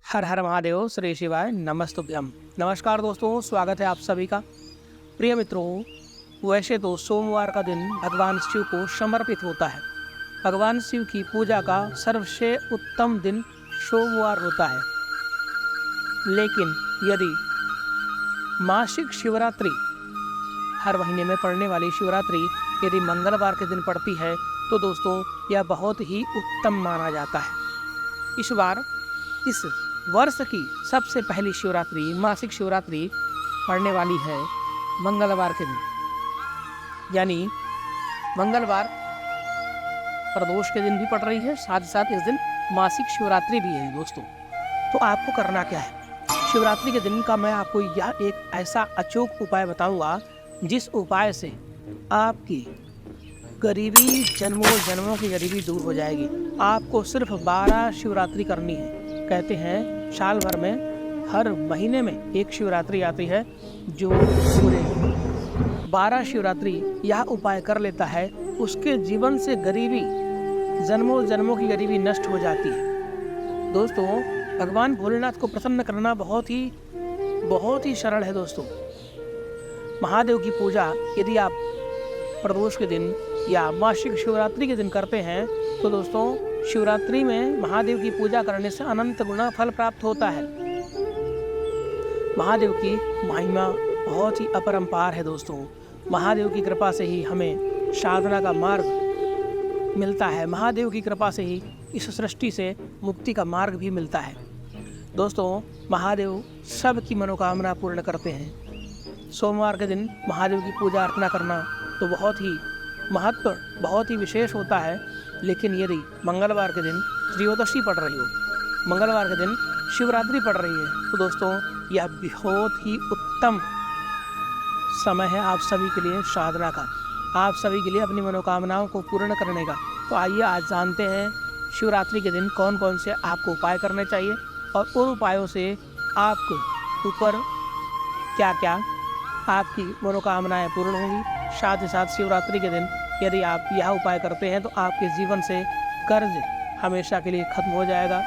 हर हर महादेव, श्री शिवाय, नमस्तुभ्यम। नमस्कार दोस्तों, स्वागत है आप सभी का। प्रिय मित्रों, वैसे तो सोमवार का दिन भगवान शिव को समर्पित होता है। भगवान शिव की पूजा का सबसे उत्तम दिन सोमवार होता है। लेकिन यदि मासिक शिवरात्रि, हर महीने में पड़ने वाली शिवरात्रि यदि मंगलवार के दिन पड़ती है तो दोस्तों यह बहुत ही उत्तम माना जाता है। इस बार इस वर्ष की सबसे पहली शिवरात्रि, मासिक शिवरात्रि पड़ने वाली है मंगलवार के दिन, यानी मंगलवार प्रदोष के दिन भी पड़ रही है, साथ ही साथ इस दिन मासिक शिवरात्रि भी है दोस्तों। तो आपको करना क्या है? शिवरात्रि के दिन का मैं आपको यह एक ऐसा अचूक उपाय बताऊंगा जिस उपाय से आपकी गरीबी, जन्मों जन्मों की गरीबी दूर हो जाएगी। आपको सिर्फ 12 शिवरात्रि करनी है। कहते हैं साल भर में हर महीने में एक शिवरात्रि आती है। जो पूरे 12 शिवरात्रि यह उपाय कर लेता है उसके जीवन से गरीबी, जन्मों जन्मों की गरीबी नष्ट हो जाती है। दोस्तों, भगवान भोलेनाथ को प्रसन्न करना बहुत ही सरल है दोस्तों। महादेव की पूजा यदि आप प्रदोष के दिन या मासिक शिवरात्रि के दिन करते हैं तो दोस्तों शिवरात्रि में महादेव की पूजा करने से अनंत गुना फल प्राप्त होता है। महादेव की महिमा बहुत ही अपरंपार है दोस्तों। महादेव की कृपा से ही हमें साधना का मार्ग मिलता है। महादेव की कृपा से ही इस सृष्टि से मुक्ति का मार्ग भी मिलता है। दोस्तों, महादेव सबकी मनोकामना पूर्ण करते हैं। सोमवार के दिन महादेव की पूजा अर्चना करना तो बहुत ही महत्व, बहुत ही विशेष होता है। लेकिन यदि मंगलवार के दिन त्रयोदशी पड़ रही हो, मंगलवार के दिन शिवरात्रि पड़ रही है तो दोस्तों यह बहुत ही उत्तम समय है आप सभी के लिए साधना का, आप सभी के लिए अपनी मनोकामनाओं को पूर्ण करने का। तो आइए आज जानते हैं शिवरात्रि के दिन कौन कौन से आपको उपाय करने चाहिए और उन उपायों से आपके ऊपर क्या क्या आपकी मनोकामनाएं पूर्ण होंगी। साथ ही साथ शिवरात्रि के दिन यदि आप यह उपाय करते हैं तो आपके जीवन से कर्ज हमेशा के लिए खत्म हो जाएगा।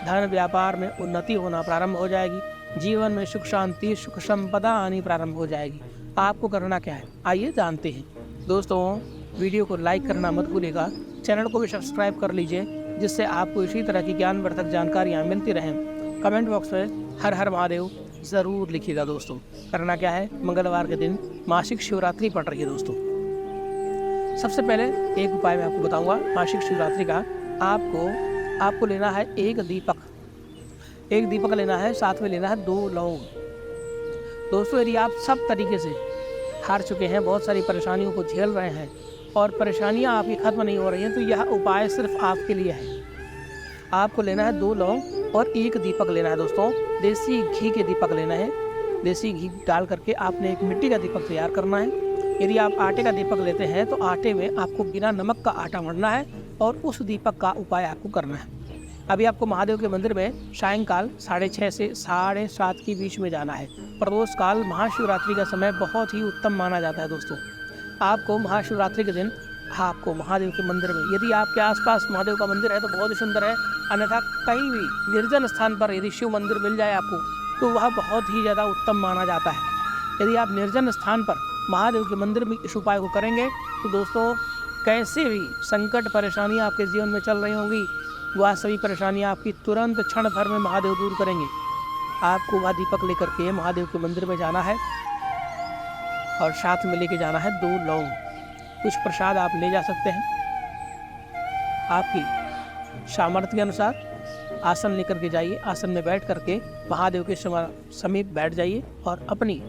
धन व्यापार में उन्नति होना प्रारंभ हो जाएगी। जीवन में सुख शांति, सुख संपदा आनी प्रारंभ हो जाएगी। आपको करना क्या है, आइए जानते हैं। दोस्तों, वीडियो को लाइक करना मत भूलिएगा, चैनल को भी सब्सक्राइब कर लीजिए जिससे आपको इसी तरह की ज्ञानवर्धक जानकारियाँ मिलती रहें। कमेंट बॉक्स में हर हर महादेव ज़रूर लिखिएगा दोस्तों। करना क्या है? मंगलवार के दिन मासिक शिवरात्रि पड़ रही है दोस्तों। सबसे पहले एक उपाय मैं आपको बताऊंगा मासिक शिवरात्रि का। आपको लेना है एक दीपक लेना है, साथ में लेना है 2 लौंग। दोस्तों, यदि आप सब तरीके से हार चुके हैं, बहुत सारी परेशानियों को झेल रहे हैं और परेशानियां आपकी खत्म नहीं हो रही हैं, तो यह उपाय सिर्फ आपके लिए है। आपको लेना है 2 लौंग और एक दीपक लेना है दोस्तों। देसी घी के दीपक लेना है। देसी घी डाल करके आपने एक मिट्टी का दीपक तैयार करना है। यदि आप आटे का दीपक लेते हैं तो आटे में आपको बिना नमक का आटा मढ़ना है और उस दीपक का उपाय आपको करना है। अभी आपको महादेव के मंदिर में सायंकाल 6:30 से 7:30 के बीच में जाना है। प्रदोष काल महाशिवरात्रि का समय बहुत ही उत्तम माना जाता है दोस्तों। आपको महाशिवरात्रि के दिन आपको महादेव के मंदिर में, यदि आपके आसपास महादेव का मंदिर है तो बहुत ही सुंदर है, अन्यथा कहीं भी निर्जन स्थान पर यदि शिव मंदिर मिल जाए आपको तो वह बहुत ही ज़्यादा उत्तम माना जाता है। यदि आप निर्जन स्थान पर महादेव के मंदिर में इस उपाय को करेंगे तो दोस्तों कैसे भी संकट परेशानियां आपके जीवन में चल रही होंगी, वह सभी परेशानियां आपकी तुरंत क्षण भर में महादेव दूर करेंगे। आपको वह दीपक लेकर के महादेव के मंदिर में जाना है और साथ में लेके जाना है 2 लौंग। कुछ प्रसाद आप ले जा सकते हैं। आपकी सामर्थ्य के अनुसार आसन लेकर के जाइए। आसन में बैठ करके महादेव के समीप बैठ जाइए और अपनी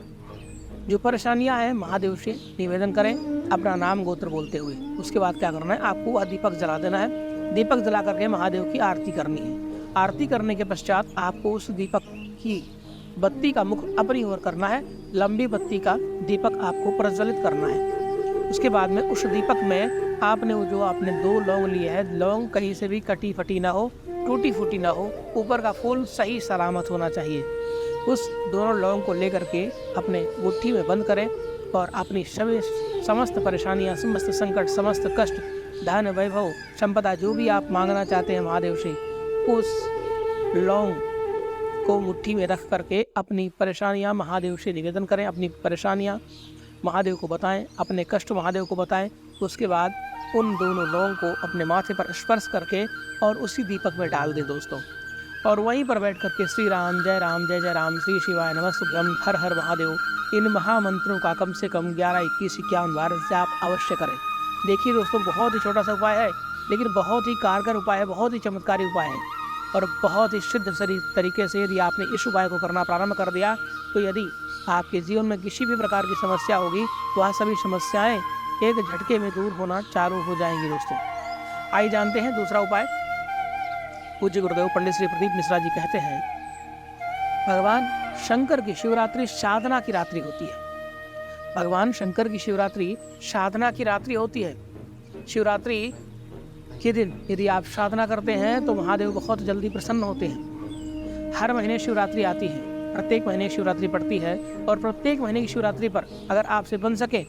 जो परेशानियां हैं महादेव से निवेदन करें, अपना नाम गोत्र बोलते हुए। उसके बाद क्या करना है, आपको वह दीपक जला देना है। दीपक जला करके महादेव की आरती करनी है। आरती करने के पश्चात आपको उस दीपक की बत्ती का मुख अपनी ओर करना है। लंबी बत्ती का दीपक आपको प्रज्वलित करना है। उसके बाद में उस दीपक में आपने 2 लौंग लिए हैं, लौंग कहीं से भी कटी फटी ना हो, टूटी फूटी ना हो, ऊपर का फूल सही सलामत होना चाहिए। उस दोनों लौंग को लेकर के अपने मुट्ठी में बंद करें और अपनी सभी समस्त परेशानियां, समस्त संकट, समस्त कष्ट, धन वैभव संपदा जो भी आप मांगना चाहते हैं महादेव से, उस लौंग को मुट्ठी में रख करके अपनी परेशानियां महादेव से निवेदन करें, अपनी परेशानियां महादेव को बताएं, अपने कष्ट महादेव को बताएं। उसके बाद उन दोनों लोगों को अपने माथे पर स्पर्श करके और उसी दीपक में डाल दें दोस्तों, और वहीं पर बैठ करके श्री राम जय राम, श्री शिवाय नमस्तुभ्यम, हर हर महादेव, इन महामंत्रों का कम से कम 11, 21, 51 बार से आप अवश्य करें। देखिए दोस्तों, बहुत ही छोटा सा उपाय है, लेकिन बहुत ही कारगर उपाय है, बहुत ही चमत्कारी उपाय है, और बहुत ही सिद्ध तरीके से यदि आपने इस उपाय को करना प्रारंभ कर दिया तो यदि आपके जीवन में किसी भी प्रकार की समस्या होगी, वह सभी समस्याएं एक झटके में दूर होना चालू हो जाएंगी दोस्तों। आइए जानते हैं दूसरा उपाय। पूज्य गुरुदेव पंडित श्री प्रदीप मिश्रा जी कहते हैं, भगवान शंकर की शिवरात्रि साधना की रात्रि होती है। भगवान शंकर की शिवरात्रि साधना की रात्रि होती है। शिवरात्रि के दिन यदि आप साधना करते हैं तो महादेव बहुत जल्दी प्रसन्न होते हैं। हर महीने शिवरात्रि आती है, प्रत्येक महीने शिवरात्रि पड़ती है, और प्रत्येक महीने की शिवरात्रि पर अगर आपसे बन सके,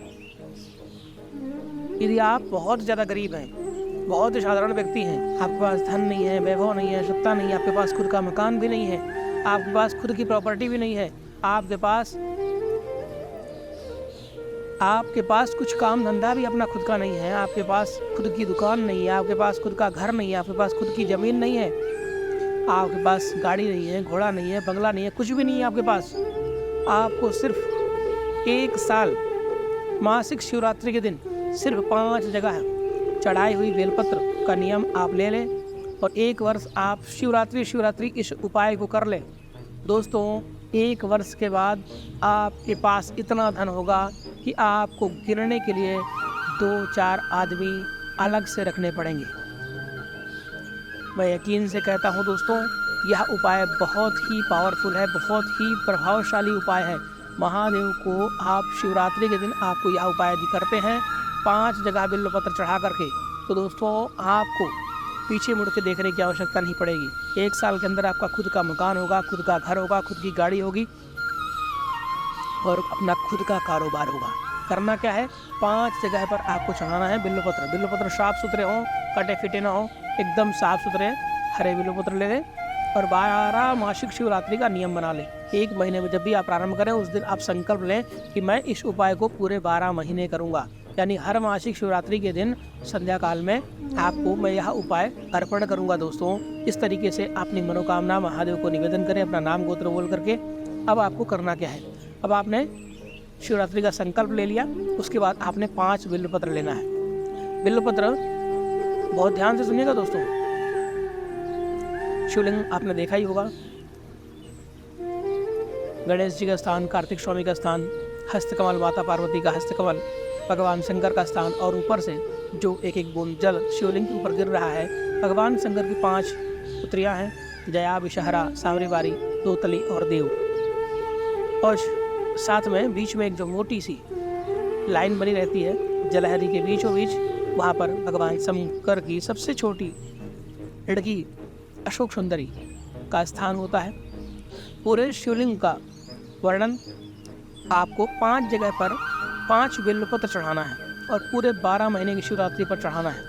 यदि आप बहुत ज़्यादा गरीब हैं, बहुत ही साधारण व्यक्ति हैं, आपके पास धन नहीं है, वैभव नहीं है, सत्ता नहीं है, आपके पास खुद का मकान भी नहीं है, आपके पास खुद की प्रॉपर्टी भी नहीं है, आपके पास कुछ काम धंधा भी अपना खुद का नहीं है, आपके पास खुद की दुकान नहीं है, आपके पास खुद का घर नहीं है, आपके पास खुद की ज़मीन नहीं है, आपके पास गाड़ी नहीं है, घोड़ा नहीं है, बंगला नहीं है, कुछ भी नहीं है आपके पास। आपको सिर्फ 1 साल मासिक शिवरात्रि के दिन सिर्फ 5 जगह चढ़ाई हुई बेलपत्र का नियम आप ले लें, और 1 वर्ष आप शिवरात्रि इस उपाय को कर लें। दोस्तों, 1 वर्ष के बाद आपके पास इतना धन होगा कि आपको गिरने के लिए 2-4 आदमी अलग से रखने पड़ेंगे। मैं यकीन से कहता हूँ दोस्तों, यह उपाय बहुत ही पावरफुल है, बहुत ही प्रभावशाली उपाय है। महादेव को आप शिवरात्रि के दिन आपको यह उपाय यदि करते हैं 5 जगह बिल्वपत्र चढ़ा करके, तो दोस्तों आपको पीछे मुड़ के देखने की आवश्यकता नहीं पड़ेगी। 1 साल के अंदर आपका खुद का मकान होगा, खुद का घर होगा, खुद की गाड़ी होगी, और अपना खुद का कारोबार होगा। करना क्या है, 5 जगह पर आपको चढ़ाना है बिल्वपत्र। बिल्वपत्र साफ सुथरे हों, कटे फिटे ना हो, एकदम साफ सुथरे हरे बिल्वपत्र ले लें, और 12 मासिक शिवरात्रि का नियम बना लें। 1 महीने में जब भी आप प्रारंभ करें, उस दिन आप संकल्प लें कि मैं इस उपाय को पूरे 12 महीने करूँगा। यानी हर मासिक शिवरात्रि के दिन संध्या काल में आपको मैं यह उपाय अर्पण करूँगा दोस्तों। इस तरीके से अपनी मनोकामना महादेव को निवेदन करें, अपना नाम गोत्र बोल करके। अब आपको करना क्या है, अब आपने शिवरात्रि का संकल्प ले लिया, उसके बाद आपने 5 बिल्वपत्र लेना है। बिल्वपत्र बहुत ध्यान से सुनिएगा दोस्तों। शिवलिंग आपने देखा ही होगा, गणेश जी का स्थान, कार्तिक स्वामी का स्थान, हस्तकमल माता पार्वती का हस्तकमल, भगवान शंकर का स्थान, और ऊपर से जो एक बूंद जल शिवलिंग के ऊपर गिर रहा है, भगवान शंकर की 5 पुत्रियां हैं, जया, विषहरा, सांवरीबारी, दोतली और देव। और साथ में बीच में एक जो मोटी सी लाइन बनी रहती है जलहरी के बीचों बीच, वहाँ पर भगवान शंकर की सबसे छोटी लड़की अशोक सुंदरी का स्थान होता है। पूरे शिवलिंग का वर्णन आपको 5 जगह पर 5 बिल्वपत्र चढ़ाना है, और पूरे 12 महीने की शिवरात्रि पर चढ़ाना है।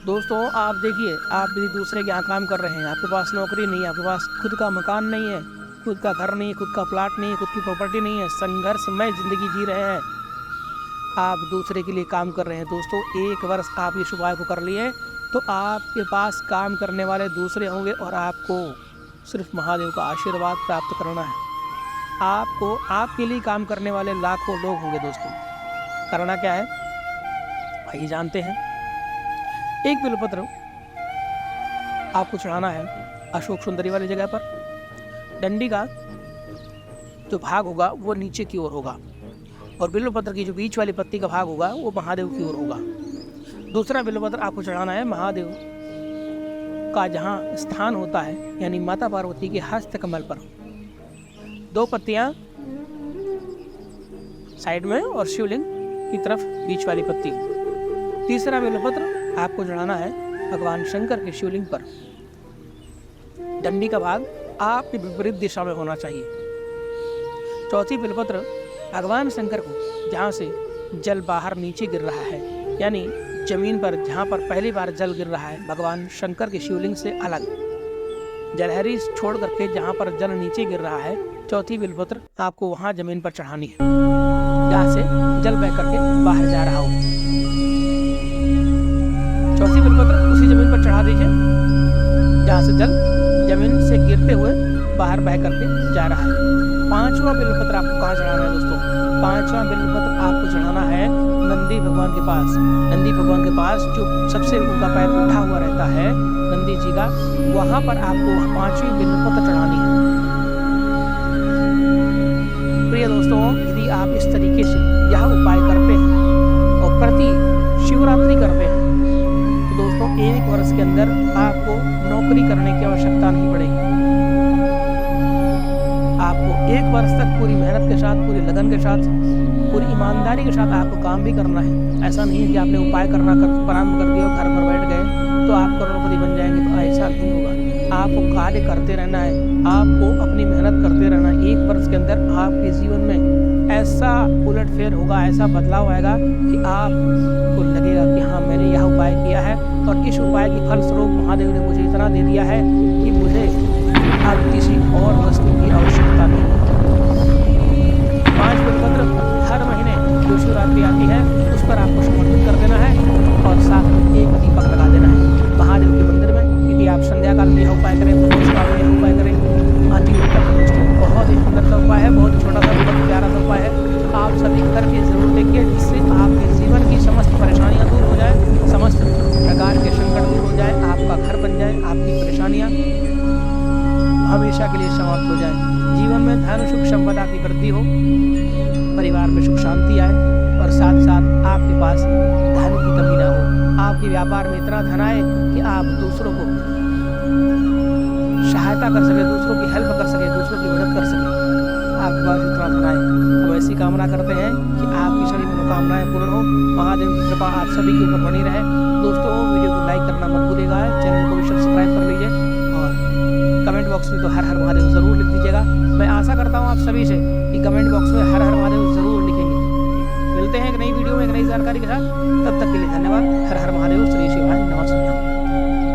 दोस्तों आप देखिए, आप यदि दूसरे के यहाँ काम कर रहे हैं, आपके पास नौकरी नहीं है, आपके पास खुद का मकान नहीं है, खुद का घर नहीं है, खुद का प्लाट नहीं है, खुद की प्रॉपर्टी नहीं है, संघर्षमय जिंदगी जी रहे हैं, आप दूसरे के लिए काम कर रहे हैं। दोस्तों 1 वर्ष आप इस उपाय को कर लिए तो आपके पास काम करने वाले दूसरे होंगे, और आपको सिर्फ महादेव का आशीर्वाद प्राप्त करना है। आपको आपके लिए काम करने वाले लाखों लोग होंगे दोस्तों। करना क्या है आइए जानते हैं। एक बिल्वपत्र आपको चढ़ाना है अशोक सुंदरी वाली जगह पर। डंडी का जो भाग होगा वो नीचे की ओर होगा, और बिल्वपत्र की जो बीच वाली पत्ती का भाग होगा वो महादेव की ओर होगा। दूसरा बिल्वपत्र आपको चढ़ाना है महादेव का जहाँ स्थान होता है, यानी माता पार्वती के हस्तकमल पर। 2 पत्तियां साइड में और शिवलिंग की तरफ बीच वाली पत्ती। तीसरा बिल्वपत्र आपको चढ़ाना है भगवान शंकर के शिवलिंग पर। डंडी का भाग आपके विपरीत दिशा में होना चाहिए। चौथी बिल्वपत्र भगवान शंकर को जहाँ से जल बाहर नीचे गिर रहा है, यानी जमीन पर जहाँ पर पहली बार जल गिर रहा है, भगवान शंकर के शिवलिंग से अलग जलहरी छोड़ करके जहाँ पर जल नीचे गिर रहा है, चौथी बिल्वपत्र आपको वहाँ जमीन पर चढ़ानी है, जहाँ से जल बह करके बाहर जा रहा हो। चौथी बिल्वपत्र उसी जमीन पर चढ़ा दीजिए जहाँ से जल जमीन से गिरते हुए बाहर बह करके जा रहा है। पांचवा बिल्वपत्र आपको कहाँ चढ़ाना है दोस्तों? पांचवा बिल्वपत्र आपको चढ़ाना है नंदी भगवान के पास। नंदी भगवान के पास जो सबसे उनका पैर उठा हुआ रहता है नंदी जी का, वहां पर आपको पांचवी बिल्वपत्र चढ़ानी है। प्रिय दोस्तों, यदि आप इस तरीके से यह उपाय करते हैं और प्रति शिवरात्रि करते हैं तो दोस्तों 1 वर्ष के अंदर आपको नौकरी करने की आवश्यकता नहीं पड़ेगी। आपको 1 वर्ष तक पूरी मेहनत के साथ, पूरी लगन के साथ, पूरी ईमानदारी के साथ आपको काम भी करना है। ऐसा नहीं है कि आपने उपाय करना प्रारंभ कर दिया और घर पर बैठ गए तो आप करोड़पति बन जाएंगे, तो ऐसा नहीं होगा। आपको कार्य करते रहना है, आपको अपनी मेहनत करते रहना है। 1 वर्ष के अंदर आपके जीवन में ऐसा उलटफेर होगा, ऐसा बदलाव आएगा कि आपको लगेगा कि हाँ, मैंने यह उपाय किया है और इस उपाय के फलस्वरूप महादेव ने मुझे इतना दे दिया है कि मुझे अब किसी और वस्तु की आवश्यकता नहीं। 5 बिल्वपत्र हर महीने जो शिवरात्रि आती है उस पर आपको समर्पित कर देना है और साथ में एक दीपक लगा देना है महादेव के मंदिर में। यदि आप संध्या काल में यह उपाय करें, प्रदोष काल में यह उपाय करें, अति उत्तम दोस्तों। बहुत ही सुंदर सा उपाय है, बहुत छोटा सा, बहुत प्यारा सा उपाय है। आप सभी करके जरूर देखिए, जिससे आपके जीवन की समस्त परेशानियां दूर हो जाए, समस्त प्रकार के संकट दूर हो जाए, आपका घर बन जाए, आपकी परेशानियां हमेशा के लिए समाप्त हो जाए, जीवन में धन सुख संपदा की वृद्धि हो, परिवार में सुख शांति आए और साथ साथ आपके पास धन की कमी ना हो। आपके व्यापार में इतना धन आए कि आप दूसरों को सहायता कर सके, दूसरों की हेल्प कर सके, दूसरों की मदद कर सके, आपके पास इतना धन आए। हम ऐसी कामना करते हैं कि आपकी सभी मनोकामनाएं पूर्ण हो, महादेव की कृपा आप सभी के ऊपर बनी रहे। दोस्तों, वीडियो को लाइक करना मत भूलिएगा, चैनल को भी सब्सक्राइब कर लीजिए और कमेंट बॉक्स में तो हर हर महादेव जरूर लिख दीजिएगा। मैं आशा करता हूँ आप सभी से कि कमेंट बॉक्स में हर हर महादेव जरूर लिखेंगे। मिलते हैं एक नई वीडियो में एक नई जानकारी के साथ, तब तक के लिए धन्यवाद। हर हर महादेव, श्री शिवाय, नमः शिवाय।